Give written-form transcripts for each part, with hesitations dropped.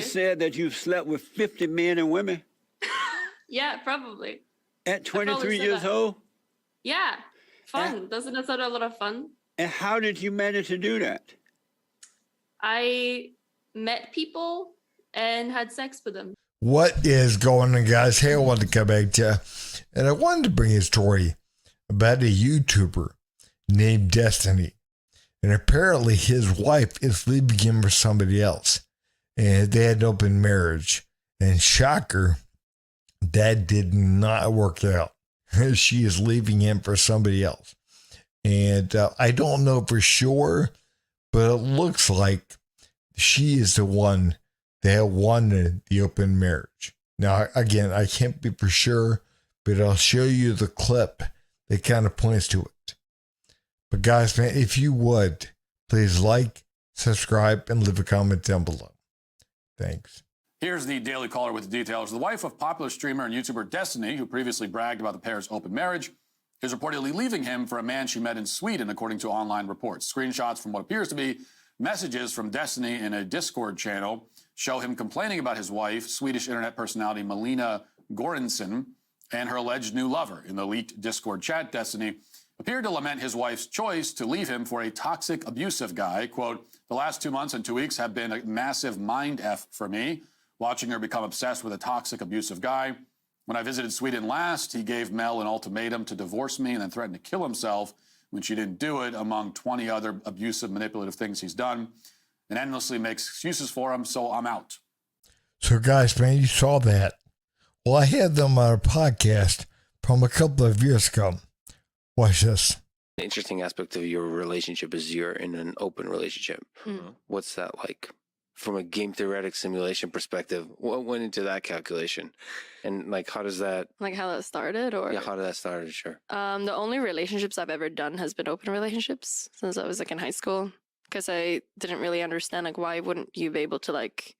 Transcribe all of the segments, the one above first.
just said that you've slept with 50 men and women? Yeah, probably. At 23 years old? Yeah. Fun. Doesn't that sound a lot of fun? And how did you manage to do that? I met people and had sex with them. What is going on, guys? Hey, I wanted to come back to you, and I wanted to bring a story about a YouTuber named Destiny. And apparently his wife is leaving him for somebody else. And they had an open marriage. And shocker, that did not work out. She is leaving him for somebody else. And I don't know for sure, but it looks like she is the one that wanted the open marriage. Now, again, I can't be for sure, but I'll show you the clip that kind of points to it. But guys, man, if you would, please like, subscribe, and leave a comment down below. Thanks. Here's the Daily Caller with the details. The wife of popular streamer and YouTuber Destiny, who previously bragged about the pair's open marriage, is reportedly leaving him for a man she met in Sweden, according to online reports. Screenshots from what appears to be messages from Destiny in a Discord channel show him complaining about his wife, Swedish internet personality Melina Goransson, and her alleged new lover. In the leaked Discord chat, Destiny appeared to lament his wife's choice to leave him for a toxic, abusive guy. Quote, "The last 2 months and 2 weeks have been a massive mind F for me, watching her become obsessed with a toxic, abusive guy. When I visited Sweden last, he gave Mel an ultimatum to divorce me and then threatened to kill himself when she didn't do it, among 20 other abusive, manipulative things he's done, and endlessly makes excuses for him, so I'm out." So guys, man, you saw that. Well, I had them on a podcast from a couple of years ago. Watch this. The interesting aspect of your relationship is you're in an open relationship. Mm. What's that like? From a game theoretic simulation perspective, what went into that calculation? And like, how does that... Like how that started? Or Yeah, how did that start? Sure. the only relationships I've ever done has been open relationships since I was like in high school. Because I didn't really understand like why wouldn't you be able to like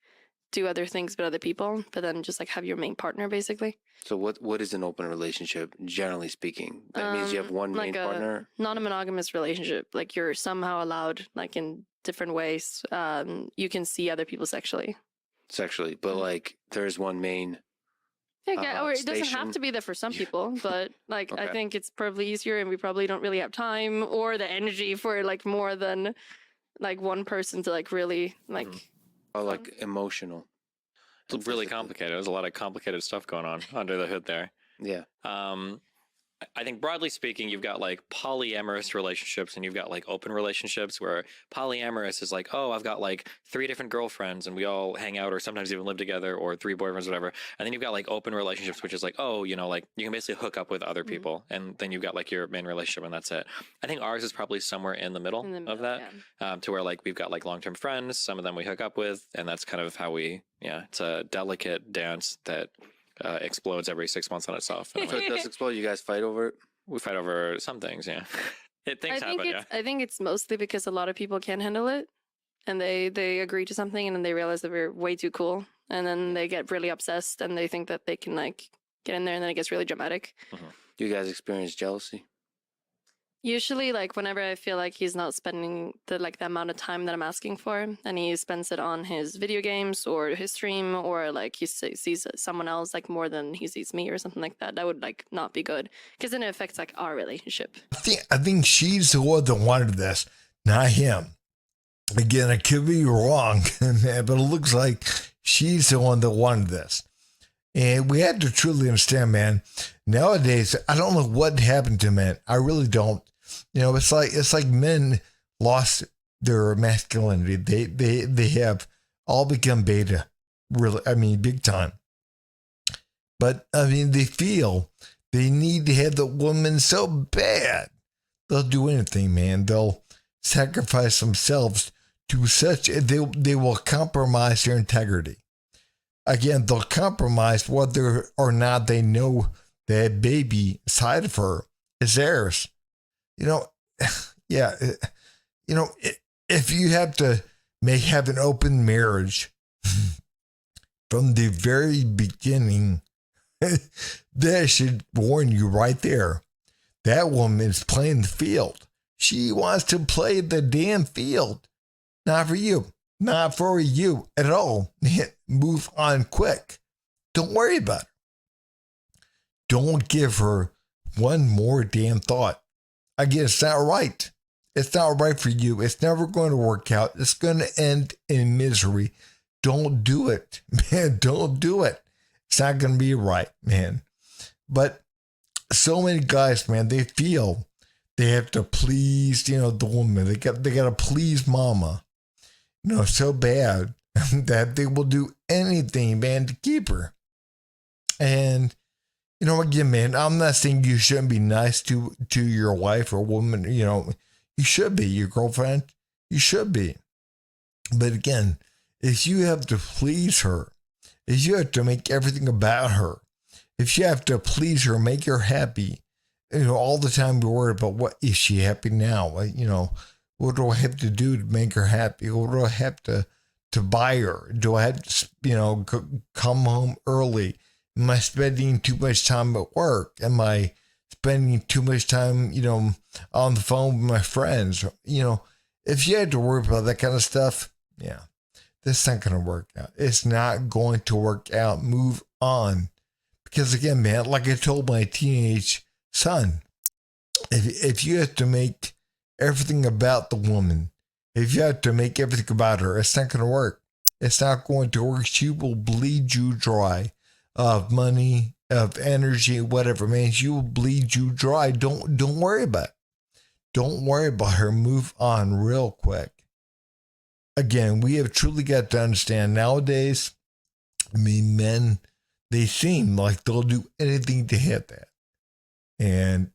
do other things with other people, but then just like have your main partner basically. So what is an open relationship, generally speaking? That means you have one main partner? Not a monogamous relationship. Like you're somehow allowed like in different ways. You can see other people sexually. Sexually, but like there's one main... Yeah, or it doesn't have to be there for some people, but like Okay. I think it's probably easier, and we probably don't really have time or the energy for like more than like one person to like really like. Or like emotional. It's really complicated. There's a lot of complicated stuff going on under the hood there. Yeah. I think broadly speaking, you've got like polyamorous relationships and you've got like open relationships, where polyamorous is like, oh, I've got like 3 different girlfriends and we all hang out or sometimes even live together, or 3 boyfriends, whatever. And then you've got like open relationships, which is like, oh, you know, like you can basically hook up with other people, and then you've got like your main relationship and that's it. I think ours is probably somewhere in the middle, of that, to where like we've got like long-term friends, some of them we hook up with, and that's kind of how we, it's a delicate dance that explodes every 6 months on itself. So it does explode. You guys fight over it? We fight over some things, yeah. Things happen, yeah. I think it's mostly because a lot of people can't handle it, and they agree to something, and then they realize that we're way too cool, and then they get really obsessed, and they think that they can like get in there, and then it gets really dramatic. Do you guys experience jealousy? Usually, like whenever I feel like he's not spending the amount of time that I'm asking for, and he spends it on his video games or his stream, or like he sees someone else like more than he sees me or something like that, that would like not be good, because then it affects like our relationship. I think she's the one that wanted this, not him. Again, I could be wrong, but it looks like she's the one that wanted this. And we had to truly understand, man, nowadays, I don't know what happened to men. I really don't. You know, it's like men lost their masculinity. They have all become beta, really. I mean, big time. But I mean, they feel they need to have the woman so bad. They'll do anything, man. They'll sacrifice themselves to such. They will compromise their integrity. Again, they'll compromise whether or not they know that baby side of her is theirs. You know, yeah, you know, if you have to have an open marriage from the very beginning, that should warn you right there. That woman is playing the field. She wants to play the damn field. Not for you. not for you at all. Move on quick. Don't worry about her. Don't give her one more damn thought. Again, it's not right. It's not right for you. It's never going to work out. It's going to end in misery. Don't do it, man. Don't do it. It's not going to be right, man. But so many guys, man, they feel they have to please, the woman. They got to please mama, so bad that they will do anything, man, to keep her. And again, man, I'm not saying you shouldn't be nice to your wife or woman. You should be, your girlfriend. You should be. But again, if you have to please her, if you have to make everything about her, if you have to please her, make her happy, all the time you're worried about what is she happy now? What do I have to do to make her happy? What do I have to buy her? Do I have to, come home early? Am I spending too much time at work? Am I spending too much time, on the phone with my friends? If you had to worry about that kind of stuff, yeah, that's not going to work out. It's not going to work out. Move on. Because again, man, like I told my teenage son, if you have to make everything about the woman, if you have to make everything about her, it's not going to work. It's not going to work. She will bleed you dry of money, of energy, whatever, man. She will bleed you dry. Don't worry about it. Don't worry about her. Move on real quick. Again, we have truly got to understand nowadays, men, they seem like they'll do anything to hit that. And,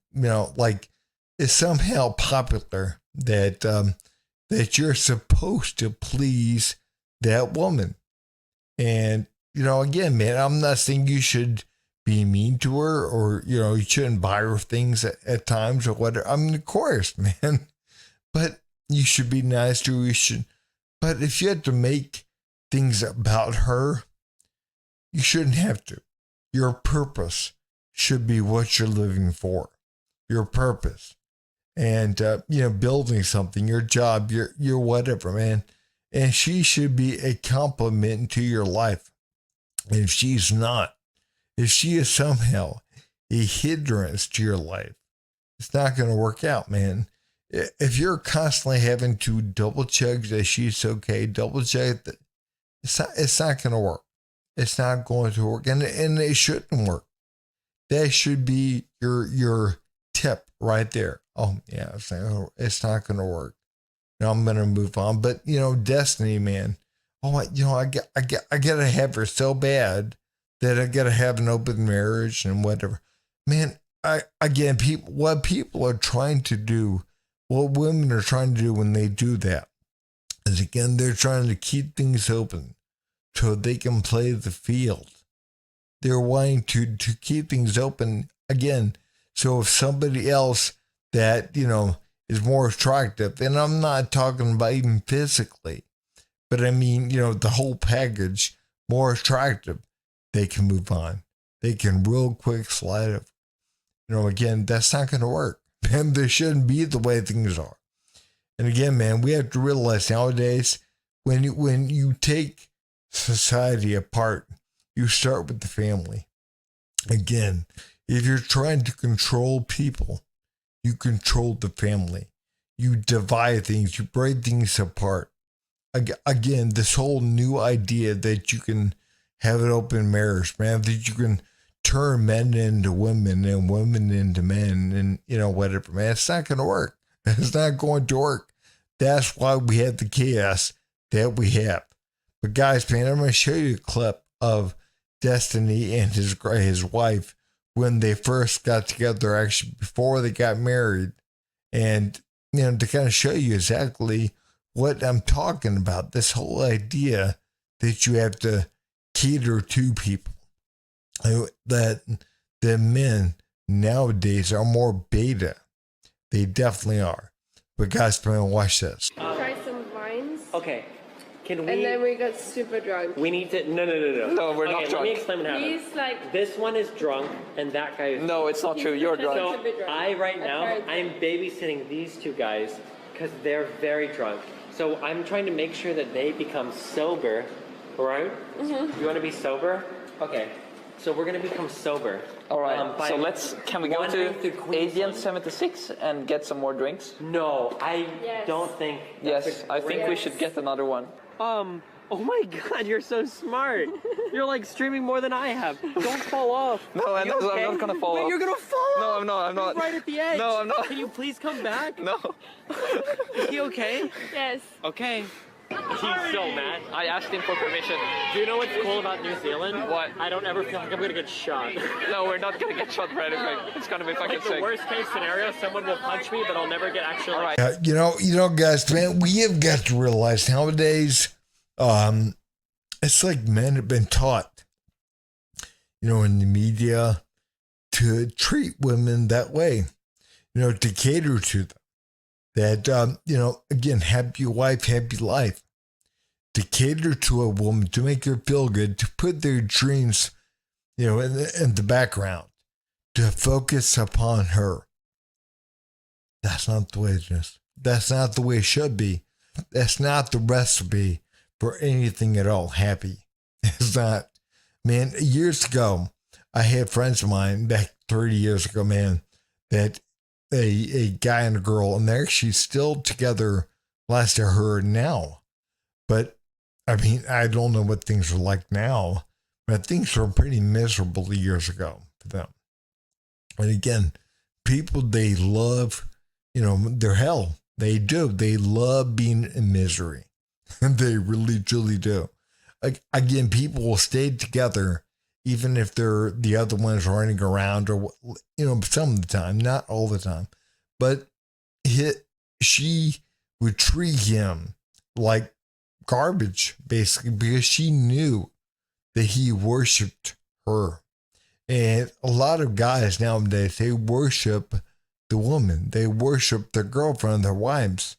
it's somehow popular that that you're supposed to please that woman. And, again, man, I'm not saying you should be mean to her or, you shouldn't buy her things at times or whatever. I mean, of course, man. But you should be nice to her. You should. But if you had to make things about her, you shouldn't have to. Your purpose should be what you're living for. Your purpose. And, building something, your job, your whatever, man. And she should be a compliment to your life. And if she's not, if she is somehow a hindrance to your life, it's not going to work out, man. If you're constantly having to double check that she's okay, double check that it's not going to work. It's not going to work, and it shouldn't work. That should be your tip right there. Oh yeah, it's not going to work. Now I'm going to move on. But Destiny, man. Oh, I gotta have her so bad that I gotta have an open marriage and whatever. Man, what people are trying to do, what women are trying to do when they do that, is again they're trying to keep things open so they can play the field. They're wanting to keep things open again. So if somebody else that is more attractive, and I'm not talking about even physically, but I mean, the whole package, more attractive, they can move on. They can real quick slide it. Again, that's not going to work. Man, this shouldn't be the way things are. And again, man, we have to realize nowadays, when you take society apart, you start with the family. Again, if you're trying to control people, you control the family. You divide things, you break things apart. Again, this whole new idea that you can have an open marriage, man, that you can turn men into women and women into men and, whatever, man, it's not going to work. It's not going to work. That's why we have the chaos that we have. But guys, man, I'm going to show you a clip of Destiny and his wife when they first got together, actually before they got married, and to kind of show you exactly what I'm talking about. This whole idea that you have to cater to people, that the men nowadays are more beta. They definitely are. But guys, man, watch this. Try some vines. Okay. Can we? And then we got super drunk. We need to. No. No, we're not Let drunk. me explain what happened. He's like. This one is drunk, and that guy is. No, it's not true. You're drunk. So right now, I'm babysitting these two guys because they're very drunk. So I'm trying to make sure that they become sober, right? Mm-hmm. You want to be sober? Okay. So we're going to become sober. All right. by So can we go wandering to through Queensland. 1876 and get some more drinks? No, I Yes. don't think. That's Yes, a I think we Yes. should get another one. Oh my God, you're so smart. You're like streaming more than I have. Don't fall off. No, You I'm okay? not gonna fall Wait, off. you're gonna fall No, off. I'm not. I'm You're not. right at the edge. No, I'm not. Can you please come back? No. Is he okay? Yes. Okay. He's so mad. I asked him for permission. Do you know what's cool about New Zealand? What? I don't ever feel like I'm gonna get shot. No, we're not gonna get shot for anything. It's gonna be fucking Like the sick. worst case scenario, someone will punch me, but I'll never get actually. All right. You know, guys, man, we have got to realize nowadays, it's like men have been taught, in the media to treat women that way, to cater to them. That, again, happy wife, happy life. To cater to a woman, to make her feel good, to put their dreams, in the background, to focus upon her. That's not the way it is. That's not the way it should be. That's not the recipe for anything at all happy. It's not. Man, years ago, I had friends of mine back 30 years ago, man, that a guy and a girl, and they're actually still together last I heard now. But, I mean, I don't know what things are like now, but things were pretty miserable years ago for them. And again, people, they love, their hell. They do. They love being in misery. And they really, truly do. Again, people will stay together even if they're the other ones running around or, some of the time, not all the time. But she would treat him like garbage, basically, because she knew that he worshiped her. And a lot of guys nowadays, they worship the woman. They worship their girlfriend, their wives.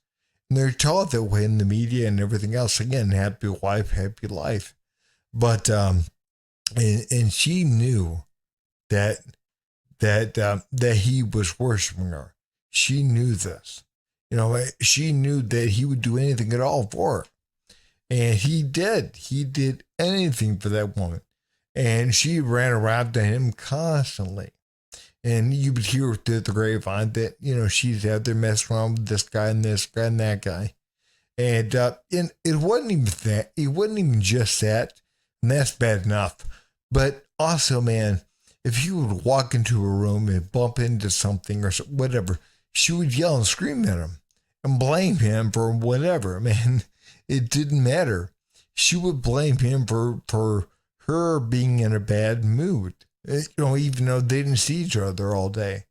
And they're taught that way in the media and everything else. Again, happy wife, happy life. But, and she knew that he was worshiping her. She knew this. She knew that he would do anything at all for her. And he did. He did anything for that woman. And she ran around to him constantly. And you would hear through the grapevine that, she's out there messing around with this guy and that guy. And it wasn't even that. It wasn't even just that. And that's bad enough. But also, man, if he would walk into a room and bump into something or whatever, she would yell and scream at him and blame him for whatever. Man, it didn't matter. She would blame him for her being in a bad mood. Even though they didn't see each other all day,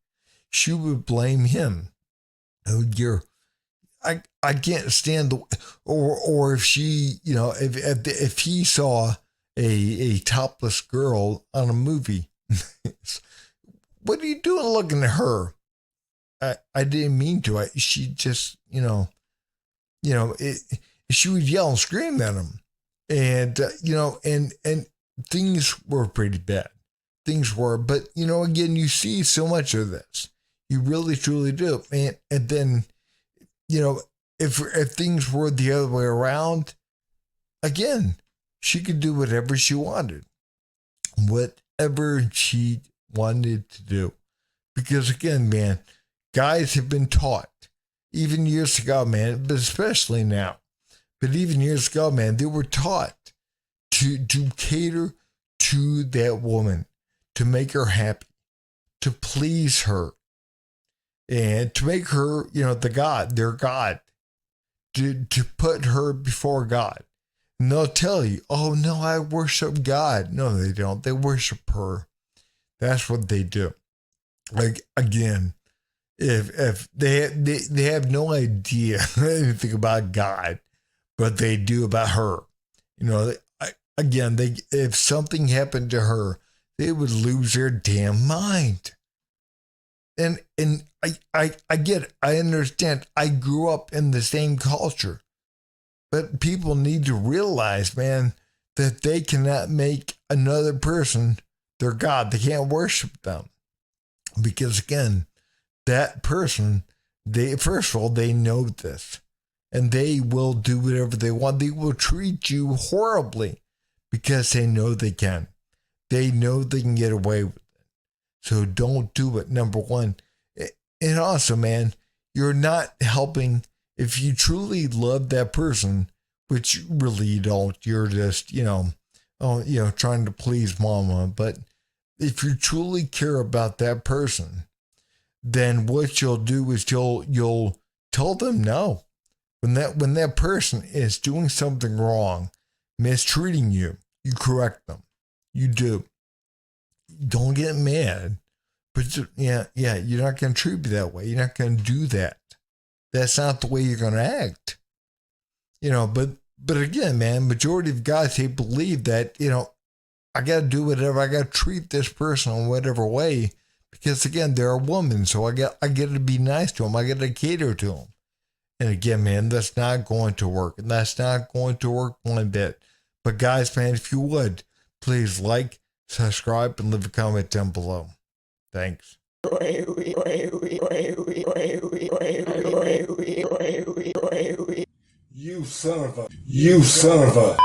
she would blame him. Oh, I can't stand or if she, if he saw a topless girl on a movie, what are you doing looking at her? I didn't mean to. She just, she would yell and scream at him, and and things were pretty bad. Things were, but again, you see so much of this. You really, truly do, man. And then, if things were the other way around, again, she could do whatever she wanted to do. Because again, man, guys have been taught, even years ago, man, but especially now, but even years ago, man, they were taught to cater to that woman, to make her happy, to please her, and to make her, their God, to put her before God. And they'll tell you, oh, no, I worship God. No, they don't. They worship her. That's what they do. Like, again, if they have no idea anything about God, but they do about her. If something happened to her, they would lose their damn mind. And I get it. I understand. I grew up in the same culture. But people need to realize, man, that they cannot make another person their God. They can't worship them. Because again, that person, first of all, they know this. and they will do whatever they want. They will treat you horribly because they know they can. They know they can get away with it. So don't do it, number one. And also, man, you're not helping. If you truly love that person, which really you don't, you're just, trying to please mama. But if you truly care about that person, then what you'll do is you'll tell them no. When that person is doing something wrong, mistreating you, you correct them. You do. Don't get mad. But you're not going to treat me that way. You're not going to do that. That's not the way you're going to act. But again, man, majority of guys, they believe that, I got to do whatever. I got to treat this person in whatever way. Because again, they're a woman. So I get to be nice to them. I got to cater to them. And again, man, that's not going to work. And that's not going to work one bit. But guys, man, if you would, please like, subscribe, and leave a comment down below. Thanks. You son of a.